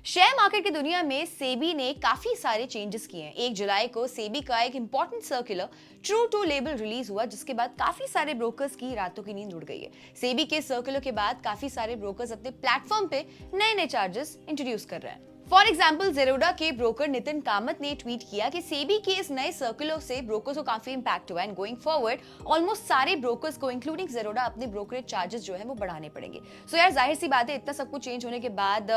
Share market की दुनिया में सेबी ने काफी सारे चेंजेस किए हैं। 1 जुलाई को सेबी का एक important circular true to label release हुआ, जिसके बाद काफी सारे ब्रोकर्स की रातों की नींद उड़ गई है। सेबी के सर्कुलर के बाद काफी सारे ब्रोकर्स अपने प्लेटफॉर्म पे नए नए चार्जेस इंट्रोड्यूस कर रहे हैं। फॉर एग्जाम्पल, जेरोडा के ब्रोकर नितिन कामत ने ट्वीट किया कि सेबी के इस नए सर्कुलर से ब्रोकर्स को काफी इंपैक्ट हुआ एंड गोइंग फॉरवर्ड ऑलमोस्ट सारे ब्रोकर्स को इंक्लूडिंग जेरोडा अपने ब्रोकरेज चार्जेस जो है वो बढ़ाने पड़ेंगे। सो यार, जाहिर सी बात है, इतना सब कुछ चेंज होने के बाद,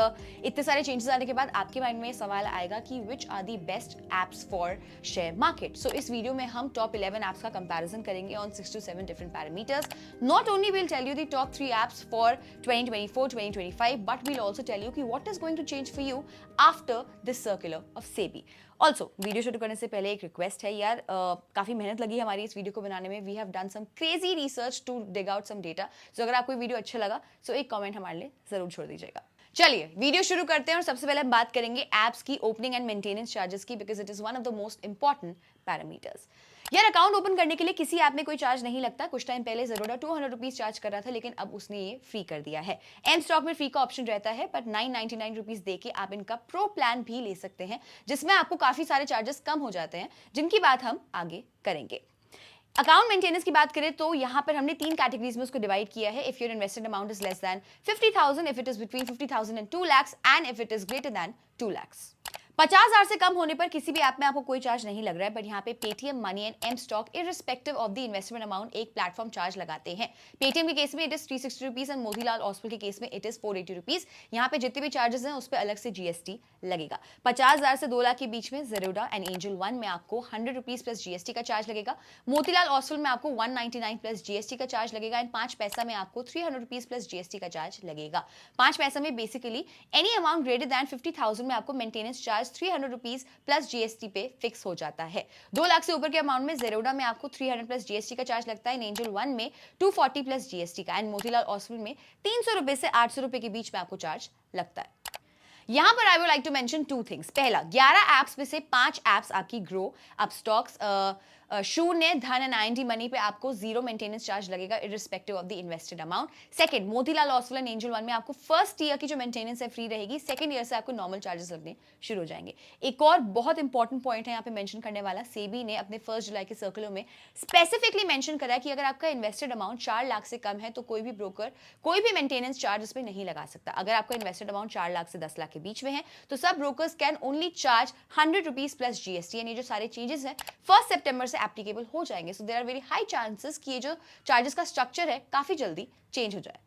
इतने सारे चेंजेस आने के बाद आपके माइंड में सवाल आएगा कि which are the best apps for share market. So इस वीडियो में हम टॉप 11 एप्स का कंपैरिजन करेंगे on 6 to 7 different parameters. Not only will tell you the top 3 apps for 2024-2025, but will also tell you कि what is going to change for you after this circular of SEBI. Also video शुरू करने से पहले एक request है यार, काफी मेहनत लगी हमारी इस वीडियो को बनाने में। We have done some crazy research to dig out some data. So अगर आपको वीडियो अच्छा लगा सो एक कमेंट हमारे लिए जरूर छोड़ दीजिएगा। चलिए वीडियो शुरू करते हैं और सबसे पहले हम बात करेंगे एप्स की ओपनिंग एंड मेंटेनेंस चार्जेस की, because it is one of the most important parameters. यार, अकाउंट ओपन करने के लिए किसी ऐप में कोई चार्ज नहीं लगता। कुछ टाइम पहले जेरोडा 200 रुपीज चार्ज कर रहा था, लेकिन अब उसने ये फ्री कर दिया है। एम स्टॉक में फ्री का ऑप्शन रहता है, बट 999 रुपीज देके आप इनका प्रो प्लान भी ले सकते हैं, जिसमें आपको काफी सारे चार्जेस कम हो जाते हैं, जिनकी बात हम आगे करेंगे। अकाउंट मेंटेनेंस की बात करें तो यहाँ पर हमने 3 कैटेगरीज में उसको डिवाइड किया है। If your invested amount is less than 50,000, if it is between 50,000 and 2 lakhs, and if it is greater than 2 lakhs। 50,000 से कम होने पर किसी भी ऐप में आपको कोई चार्ज नहीं लग रहा है, बट यहाँ पे Paytm money and m stock irrespective of the investment amount एक प्लेटफॉर्म चार्ज लगाते हैं। पेटीएम के केस में it is 360 rupees and Motilal Oswal के केस में इट इज 480 रुपीज। यहाँ पे जितने भी चार्जेस हैं उस पर अलग से जीएसटी लगेगा। 50,000 से 2 लाख के बीच में जेरोडा एंड एंजल वन में आपको 100 रुपीज प्लस जीएसटी का चार्ज लगेगा। मोतीलाल ओसवाल में आपको 199 प्लस जीएसटी का चार्ज लगेगा एंड 5 पैसा में आपको 300 रुपीज प्लस जीएसटी का चार्ज लगेगा। 5 पैसा में basically any amount greater than 50,000 में आपको maintenance charge 300 rupees plus GST पे फिक्स हो जाता है। 2 लाख से ऊपर के अमाउंट में जेरोडा में आपको 300 प्लस जीएसटी का चार्ज लगता है, एंजल वन में 240 प्लस जीएसटी का, एंड मोतीलाल ओसवाल में 300 रुपए से 800 रुपए के बीच में आपको चार्ज लगता है। यहां पर I would like to mention 2 things. पहला, 11 एप्स में से 5 एप्स आपकी ग्रो, अपस्टॉक्स, शून्य, धन एंड आईएनडी मनी पे आपको 0 मेंटेनेंस चार्ज लगेगा irrespective of the invested amount. Second, Motilal Oswal and angel one में आपको फर्स्ट ईयर की जो मेंटेनेंस है फ्री रहेगी, सेकंड ईयर से आपको नॉर्मल चार्जेस लगने शुरू हो जाएंगे। एक और बहुत इंपॉर्टेंट पॉइंट है यहाँ पे मेंशन करने वाला, सेबी ने अपने 1 जुलाई के सर्कुलर में स्पेसिफिकली मेंशन करा है कि अगर आपका इन्वेस्टेड अमाउंट 4 लाख से कम है तो कोई भी ब्रोकर कोई भी मेंटेनेंस चार्ज इसमें नहीं लगा सकता। अगर आपका इन्वेस्टेड अमाउंट 4 लाख से 10 लाख के बीच में है तो सब brokers can only charge 100 rupees plus GST, and ये जो सारे चेंजेस हैं 1 सितंबर से एप्लीकेबल हो जाएंगे। So there are very high chances कि ये जो चार्जेस का स्ट्रक्चर है काफी जल्दी चेंज हो जाए।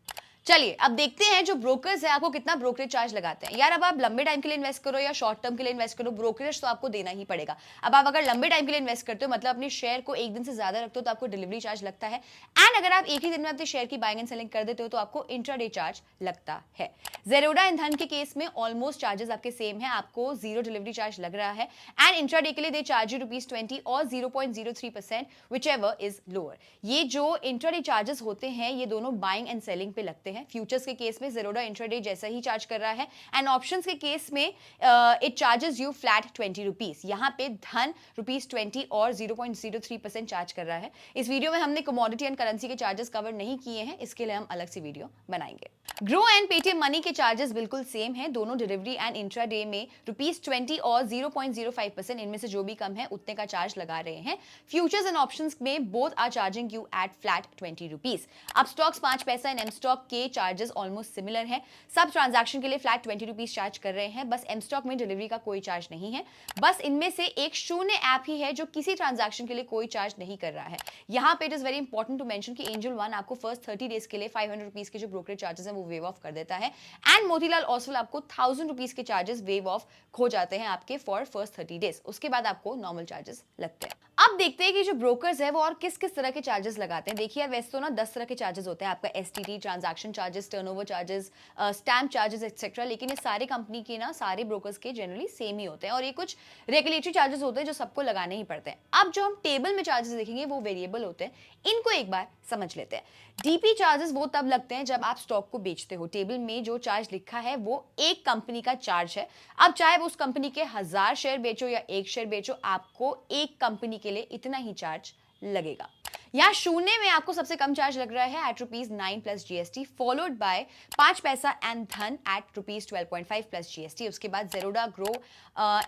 चलिए अब देखते हैं जो ब्रोकर्स है आपको कितना ब्रोकरेज चार्ज लगाते हैं। यार, अब आप लंबे टाइम के लिए इन्वेस्ट करो या शॉर्ट टर्म के लिए इन्वेस्ट करो, ब्रोकरेज तो आपको देना ही पड़ेगा। अब आप अगर लंबे टाइम के लिए इन्वेस्ट करते हो, मतलब अपने शेयर को एक दिन से ज्यादा रखते हो, तो आपको डिलीवरी चार्ज लगता है, एंड अगर आप एक ही दिन में अपने शेयर की बाइंग एंड सेलिंग कर देते हो तो आपको इंट्राडे चार्ज लगता है। जेरोडा एंड धन के केस में ऑलमोस्ट चार्जेस आपके सेम है, आपको 0 डिलीवरी चार्ज लग रहा है, एंड इंट्राडे के लिए दे चार्ज यू ₹20 और 0.03%, व्हिचएवर इज लोअर। ये जो इंट्राडे चार्जेस होते हैं ये दोनों बाइंग एंड सेलिंग पे लगते हैं। फ्यूचर्स के केस में जेरोडा इंट्राडे जैसा ही चार्ज कर रहा है, एंड ऑप्शंस के केस में it charges you flat 20 rupees. यहाँ पे धन ₹20 और 0.03% चार्ज कर रहा है। इस वीडियो में हमने कमोडिटी एंड करेंसी के चार्जेस कवर नहीं किए हैं, इसके लिए हम अलग से वीडियो बनाएंगे। ग्रो एंड पेटीएम मनी के चार्जेस बिल्कुल सेम है, दोनों डिलीवरी एंड इंट्राडे में ₹20 और 0.05%, इनमें से जो भी कम है उतने का चार्ज लगा रहे हैं। फ्यूचर्स एंड ऑप्शंस में both are charging you at flat 20 rupees. अब स्टॉक्स 5 पैसा एंड एम स्टॉक के चार्जेस ऑलमोस्ट सिमिलर है, सब ट्रांजैक्शन के लिए फ्लैट 20 रुपीज चार्ज कर रहे हैं, बस एम स्टॉक में डिलीवरी का कोई चार्ज नहीं है। बस इनमें से एक शून्य ऐप ही है जो किसी ट्रांजैक्शन के लिए कोई चार्ज नहीं कर रहा है। यहाँ पे it is very important to mention कि एंजल वन आपको फर्स्ट 30 डेज के लिए 500 रुपीज के जो ब्रोकरेज चार्जेस हैं वो वेव ऑफ कर देता है, एंड मोतीलाल ओसवाल आपको 1000 रुपीज के चार्जेस वेव ऑफ हो जाते हैं आपके फॉर फर्स्ट 30 डेज। उसके बाद आपको नॉर्मल चार्जेस लगते हैं। अब देखते हैं कि जो ब्रोकर्स है वो और किस किस तरह के चार्जेस लगाते हैं। देखिए यार, वैसे तो ना 10 तरह के चार्जेस होते हैं, आपका STT, transaction charges, turnover charges, stamp charges etcetera, लेकिन ये सारे कंपनी के ना सारे ब्रोकर्स के जनरली सेम ही होते हैं, और ये कुछ रेगुलेटरी चार्जेस होते हैं जो सबको लगाने ही पड़ते हैं। अब जो हम टेबल में चार्जेस देखेंगे वो वेरिएबल होते हैं, इनको एक बार समझ लेते हैं। डीपी चार्जेस वो तब लगते हैं जब आप स्टॉक को बेचते हो। टेबल में जो चार्ज लिखा है वो एक कंपनी का चार्ज है। अब चाहे उस कंपनी के 1000 शेयर बेचो या 1 शेयर बेचो, आपको एक कंपनी के लिए इतना ही चार्ज लगेगा। यहाँ शून्य में आपको सबसे कम चार्ज लग रहा है at ₹9 plus GST, followed by 5 पैसा एंड धन एट ₹12.5 प्लस जीएसटी। उसके बाद Zerodha, Groww,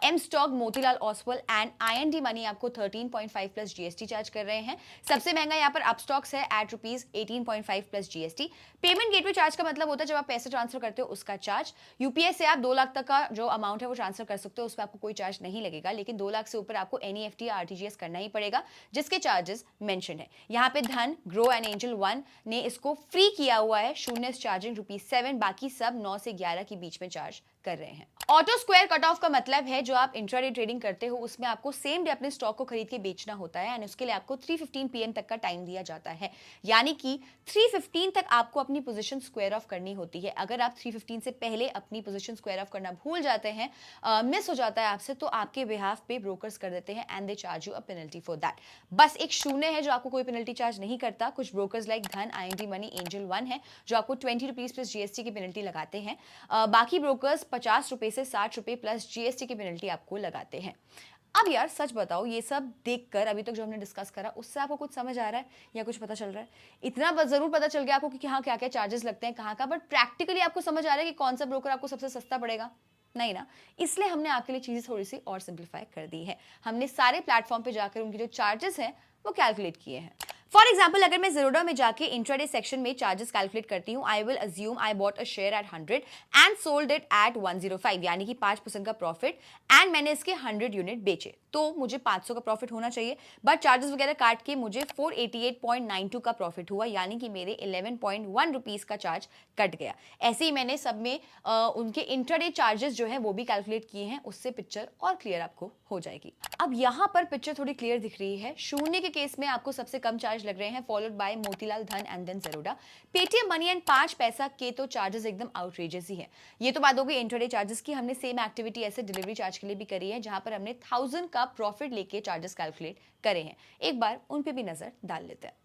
m stock, Motilal Oswal and IND money आपको 13.5 प्लस जीएसटी चार्ज कर रहे हैं। सबसे महंगा यहाँ पर अपस्टॉक्स है at ₹18.5 plus GST. Payment gateway charge का मतलब होता है जब आप पैसे ट्रांसफर करते हो उसका चार्ज। यूपीआई से आप 2 लाख तक का जो अमाउंट है वो ट्रांसफर कर सकते हो, उसमें आपको कोई चार्ज नहीं लगेगा, लेकिन 2 लाख से ऊपर आपको NEFT या RTGS करना ही पड़ेगा, जिसके चार्जेस मेंशन है। यहाँ पे धन, ग्रो एंड एंजल वन ने इसको फ्री किया हुआ है, शून्य चार्जिंग ₹7, बाकी सब 9 से 11 के बीच में चार्ज कर रहे हैं। ऑटो स्क्वायर कट ऑफ का मतलब है जो आप इंट्राडे ट्रेडिंग करते हो उसमें आपको सेम डे अपने स्टॉक को खरीद के बेचना होता है एंड उसके लिए आपको 3:15 PM तक का टाइम दिया जाता है, यानी कि 3:15 तक आपको अपनी पोजीशन स्क्वायर ऑफ करनी होती है। अगर आप 3:15 से पहले अपनी पोजीशन स्क्वायर ऑफ करना भूल जाते हैं, मिस हो जाता है आपसे, तो आपके बिहाफ पे ब्रोकर्स कर देते हैं and they charge you a penalty for that. बस एक शून्य है जो आपको कोई पेनल्टी चार्ज नहीं करता। कुछ ब्रोकर्स लाइक धन, IND मनी, एंजल वन है जो आपको ₹20 प्लस जीएसटी की पेनल्टी लगाते हैं। बाकी ब्रोकर्स ₹50 से ₹60 प्लस जीएसटी की पेनल्टी आपको लगाते हैं। अब यार सच बताओ, ये सब देखकर अभी तक जो हमने डिस्कस करा उससे आपको कुछ समझ आ रहा है या कुछ पता चल रहा है? इतना बस जरूर पता चल गया आपको कि हाँ क्या क्या चार्जेस लगते हैं कहाँ का, बट प्रैक्टिकली आपको समझ आ रहा है कि कौन सा ब्रोकर आपको सबसे सस्ता पड़ेगा? नहीं ना। इसलिए हमने आपके लिए चीजें थोड़ी सी और सिंप्लीफाई कर दी है। हमने सारे प्लेटफॉर्म पे जाकर उनके जो चार्जेस हैं वो कैलकुलेट किए हैं। फॉर एग्जाम्पल, अगर मैं जेरोडा में जाके इंट्राडे सेक्शन में चार्जेस कैलकुलेट करती हूँ, I will assume I bought a share eight 100 and sold it at 105, यानी कि 5% का प्रॉफिट, एंड मैंने इसके 100 यूनिट बेचे, तो मुझे 500 का प्रॉफिट होना चाहिए, बट चार्जेस वगैरह काट के मुझे 488.92 का प्रॉफिट हुआ, यानी कि मेरे 11.1 रुपीज का चार्ज कट गया। ऐसे ही मैंने सब में उनके इंट्राडे चार्जेस जो है वो भी कैलकुलेट किए हैं, उससे पिक्चर और क्लियर आपको हो जाएगी। अब यहाँ पर पिक्चर थोड़ी क्लियर दिख रही है। शून्य के केस में आपको सबसे कम चार्ज लग रहे हैं, followed by Motilal, Dhan and then Zerodha. Paytm money and 5 पैसा के तो चार्जेस एकदम आउटरेजियस ही है। ये तो बात हो गई इंट्राडे चार्जेस की। हमने सेम एक्टिविटी ऐसे डिलीवरी चार्ज के लिए भी करी है, जहां पर हमने 1000 का प्रॉफिट लेके चार्जेस कैलकुलेट करे हैं। एक बार उन पे भी नजर डाल लेते हैं।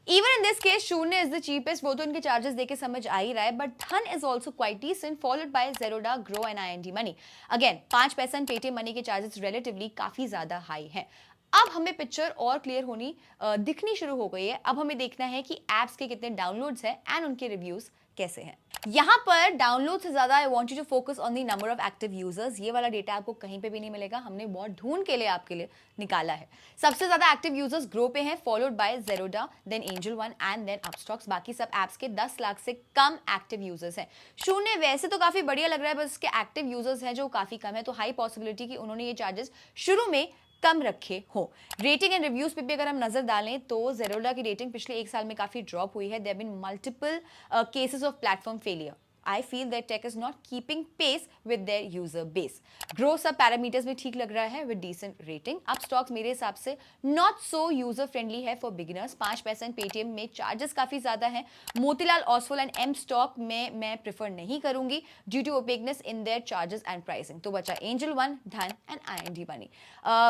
Even in this case, शून्य is the cheapest, वो तो उनके चार्जेस देके समझ आ ही रहा है, बट धन is also quite decent, followed by Zerodha, Grow and IND Money. Again, 5 पैसा पेटीएम मनी के चार्जेस रिलेटिवली काफी ज्यादा हाई हैं। अब हमें पिक्चर और क्लियर होनी दिखनी शुरू हो गई है। अब हमें देखना है कि एप्स के कितने डाउनलोड्स हैं एंड उनके रिव्यूज कैसे हैं। यहाँ पर डाउनलोड से ज्यादा I want you to focus on the number of active users. ये वाला डेटा आपको कहीं पे भी नहीं मिलेगा, हमने बहुत ढूंढ के लिए आपके लिए निकाला है। सबसे ज्यादा एक्टिव यूजर्स ग्रो पे हैं, followed by Zerodha, then angel one and then Upstox. बाकी सब एप्स के 10 लाख से कम एक्टिव यूजर्स हैं। शून्य वैसे तो काफी बढ़िया लग रहा है, बस इसके एक्टिव यूजर्स हैं जो काफी कम है, तो हाई पॉसिबिलिटी कि उन्होंने ये चार्जेस शुरू में कम रखे हो। रेटिंग एंड रिव्यूज पे भी अगर हम नजर डालें तो जेरोडा की रेटिंग पिछले 1 साल में काफी ड्रॉप हुई है। There been multiple cases of platform failure. I feel that tech is not keeping pace with their user base. Grow सब पैरामीटर्स में ठीक लग रहा है with decent rating. अब स्टॉक्स मेरे हिसाब से not so user friendly है for beginners. 5% पेटीएम में चार्जेस काफी ज्यादा हैं। Motilal Oswal and m stock में मैं प्रेफर नहीं करूंगी due to opaqueness in their charges and pricing. तो बचा angel one, Dhan and IND money.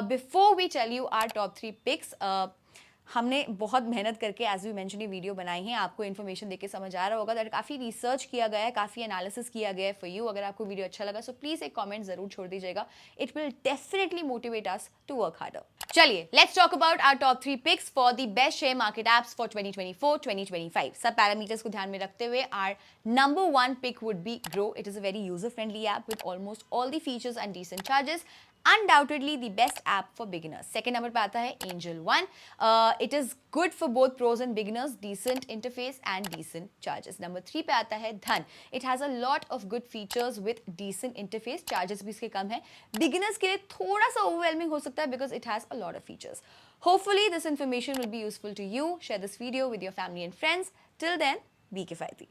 Before we tell you our top 3 picks, हमने बहुत मेहनत करके एज वी मेंशन ये वीडियो बनाई है। आपको इन्फॉर्मेशन देके समझ आ रहा होगा दैट काफ़ी रिसर्च किया गया है, काफ़ी एनालिसिस किया गया है फॉर यू। अगर आपको वीडियो अच्छा लगा सो प्लीज़ एक कमेंट जरूर छोड़ दीजिएगा, it will definitely motivate us to work harder. चलिए let's talk about our top 3 picks for the best share market apps for 2024-2025। सब पैरामीटर्स को ध्यान में रखते हुए our number 1 pick would be Groww. It is a very user friendly app with almost all the features and decent charges, undoubtedly the best app for beginners. Second number पे आता है Angel One. It is good for both pros and beginners, decent interface and decent charges. Number 3 पे आता है Dhan. It has a lot of good features with decent interface. Charges भी इसके कम है. Beginners के लिए थोड़ा सा overwhelming हो सकता है because it has a lot of features. Hopefully this information will be useful to you. Share this video with your family and friends. Till then, be किफायती.